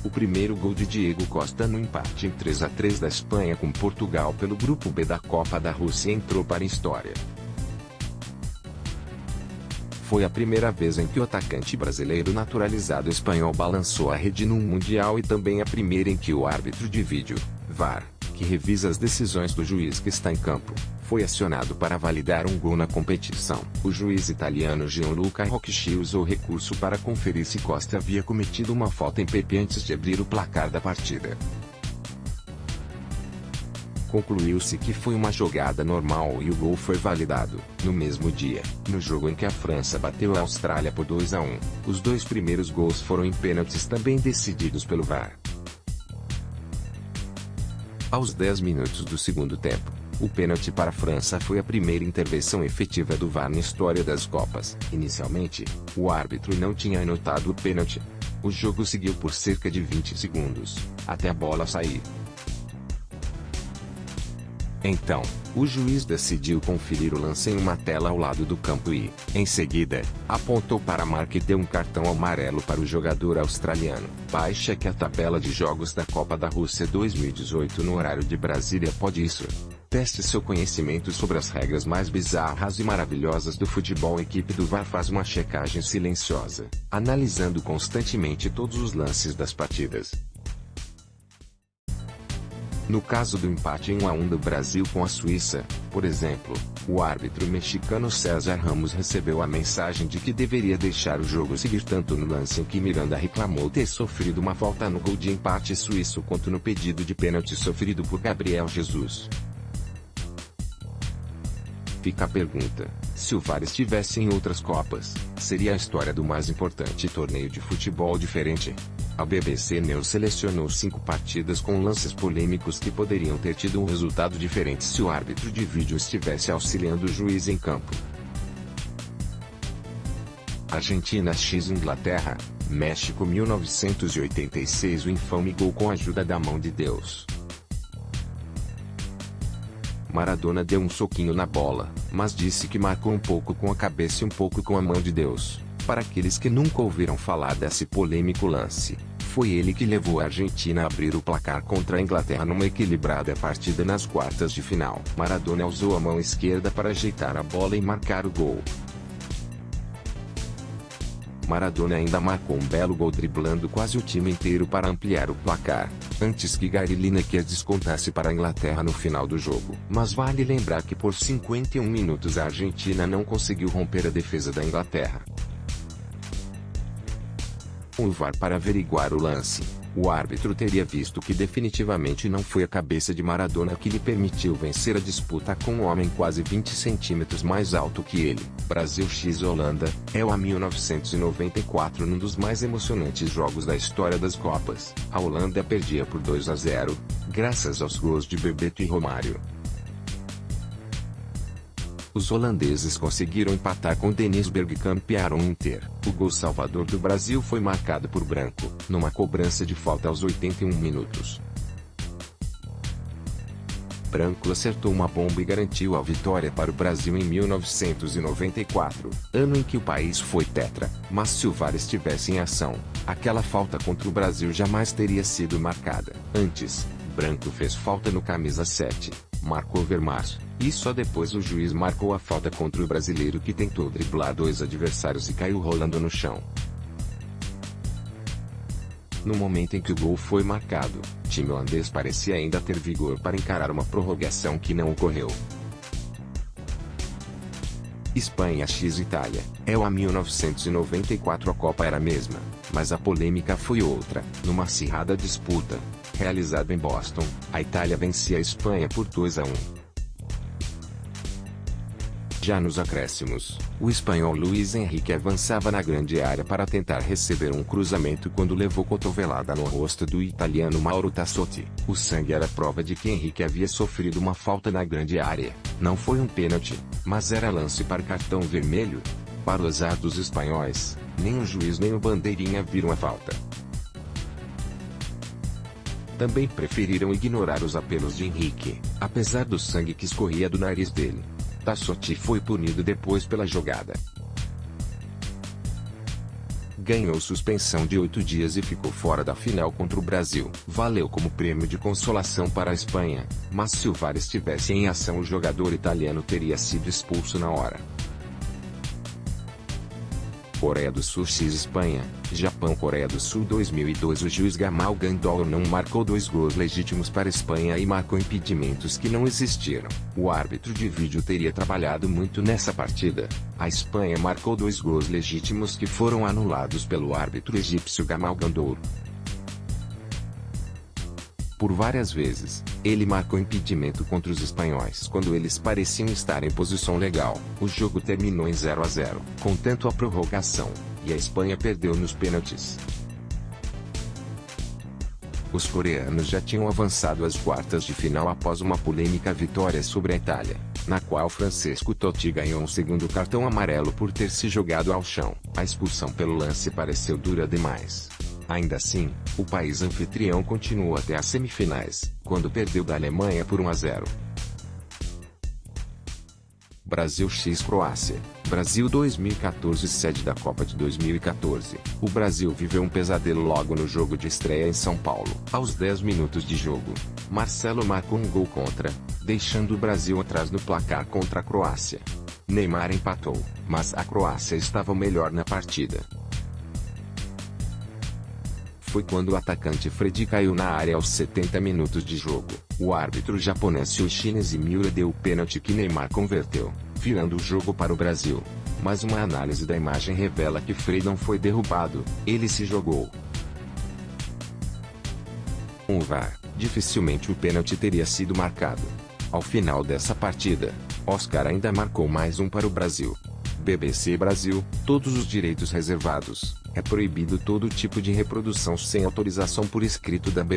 O primeiro gol de Diego Costa no empate em 3-3 da Espanha com Portugal pelo Grupo B da Copa da Rússia entrou para a história. Foi a primeira vez em que o atacante brasileiro naturalizado espanhol balançou a rede num Mundial e também a primeira em que o árbitro de vídeo, VAR, que revisa as decisões do juiz que está em campo, foi acionado para validar um gol na competição. O juiz italiano Gianluca Rocchi usou recurso para conferir se Costa havia cometido uma falta em Pepe antes de abrir o placar da partida. Concluiu-se que foi uma jogada normal e o gol foi validado. No mesmo dia, no jogo em que a França bateu a Austrália por 2-1, os dois primeiros gols foram em pênaltis também decididos pelo VAR. Aos 10 minutos do segundo tempo, o pênalti para a França foi a primeira intervenção efetiva do VAR na história das Copas. Inicialmente, o árbitro não tinha anotado o pênalti. O jogo seguiu por cerca de 20 segundos, até a bola sair. Então, o juiz decidiu conferir o lance em uma tela ao lado do campo e, em seguida, apontou para a marca e deu um cartão amarelo para o jogador australiano. Baixe aqui a tabela de jogos da Copa da Rússia 2018 no horário de Brasília. Pode isso? Teste seu conhecimento sobre as regras mais bizarras e maravilhosas do futebol. A equipe do VAR faz uma checagem silenciosa, analisando constantemente todos os lances das partidas. No caso do empate em 1-1 do Brasil com a Suíça, por exemplo, o árbitro mexicano César Ramos recebeu a mensagem de que deveria deixar o jogo seguir tanto no lance em que Miranda reclamou ter sofrido uma falta no gol de empate suíço quanto no pedido de pênalti sofrido por Gabriel Jesus. Fica a pergunta: se o VAR estivesse em outras Copas, seria a história do mais importante torneio de futebol diferente? A BBC News selecionou 5 partidas com lances polêmicos que poderiam ter tido um resultado diferente se o árbitro de vídeo estivesse auxiliando o juiz em campo. Argentina x Inglaterra, México 1986. O infame gol com a ajuda da mão de Deus. Maradona deu um soquinho na bola, mas disse que marcou um pouco com a cabeça e um pouco com a mão de Deus. Para aqueles que nunca ouviram falar desse polêmico lance, foi ele que levou a Argentina a abrir o placar contra a Inglaterra numa equilibrada partida nas quartas de final. Maradona usou a mão esquerda para ajeitar a bola e marcar o gol. Maradona ainda marcou um belo gol driblando quase o time inteiro para ampliar o placar, antes que Gary Lineker descontasse para a Inglaterra no final do jogo. Mas vale lembrar que por 51 minutos a Argentina não conseguiu romper a defesa da Inglaterra. Com o VAR para averiguar o lance, o árbitro teria visto que definitivamente não foi a cabeça de Maradona que lhe permitiu vencer a disputa com um homem quase 20 centímetros mais alto que ele. Brasil x Holanda, é o a 1994. Num dos mais emocionantes jogos da história das Copas, a Holanda perdia por 2-0, graças aos gols de Bebeto e Romário. Os holandeses conseguiram empatar com Dennis Bergkamp e Aaron Inter. O gol salvador do Brasil foi marcado por Branco, numa cobrança de falta aos 81 minutos. Branco acertou uma bomba e garantiu a vitória para o Brasil em 1994, ano em que o país foi tetra. Mas se o VAR estivesse em ação, aquela falta contra o Brasil jamais teria sido marcada. Antes, Branco fez falta no camisa 7, marcou Vermaas, e só depois o juiz marcou a falta contra o brasileiro que tentou driblar 2 adversários e caiu rolando no chão. No momento em que o gol foi marcado, o time holandês parecia ainda ter vigor para encarar uma prorrogação que não ocorreu. Espanha x Itália, é o a 1994. A Copa era a mesma, mas a polêmica foi outra. Numa acirrada disputa, realizada em Boston, a Itália vencia a Espanha por 2-1. Já nos acréscimos, o espanhol Luís Henrique avançava na grande área para tentar receber um cruzamento quando levou cotovelada no rosto do italiano Mauro Tassotti. O sangue era prova de que Henrique havia sofrido uma falta na grande área. Não foi um pênalti, mas era lance para cartão vermelho. Para o azar dos espanhóis, nem o juiz nem o bandeirinha viram a falta. Também preferiram ignorar os apelos de Henrique, apesar do sangue que escorria do nariz dele. Tassotti foi punido depois pela jogada. ganhou suspensão de 8 dias e ficou fora da final contra o Brasil. Valeu como prêmio de consolação para a Espanha, mas se o VAR estivesse em ação, o jogador italiano teria sido expulso na hora. Coreia do Sul x Espanha, Japão. Coreia do Sul 2002. O juiz Gamal Gandol não marcou 2 gols legítimos para a Espanha e marcou impedimentos que não existiram. O árbitro de vídeo teria trabalhado muito nessa partida. A Espanha marcou 2 gols legítimos que foram anulados pelo árbitro egípcio Gamal Gandol. Por várias vezes, ele marcou impedimento contra os espanhóis quando eles pareciam estar em posição legal. O jogo terminou em 0 a 0, com tanto a prorrogação, e a Espanha perdeu nos pênaltis. Os coreanos já tinham avançado às quartas de final após uma polêmica vitória sobre a Itália, na qual Francesco Totti ganhou um segundo cartão amarelo por ter se jogado ao chão. A expulsão pelo lance pareceu dura demais. Ainda assim, o país anfitrião continuou até as semifinais, quando perdeu da Alemanha por 1 a 0. Brasil x Croácia. Brasil 2014. Sede da Copa de 2014. O Brasil viveu um pesadelo logo no jogo de estreia em São Paulo. Aos 10 minutos de jogo, Marcelo marcou um gol contra, deixando o Brasil atrás no placar contra a Croácia. Neymar empatou, mas a Croácia estava melhor na partida. Foi quando o atacante Fred caiu na área aos 70 minutos de jogo. O árbitro japonês Yoshinobu Miura deu o pênalti que Neymar converteu, virando o jogo para o Brasil. Mas uma análise da imagem revela que Fred não foi derrubado, ele se jogou. Com o VAR, dificilmente o pênalti teria sido marcado. Ao final dessa partida, Oscar ainda marcou mais um para o Brasil. BBC Brasil, todos os direitos reservados. É proibido todo tipo de reprodução sem autorização por escrito da BBC.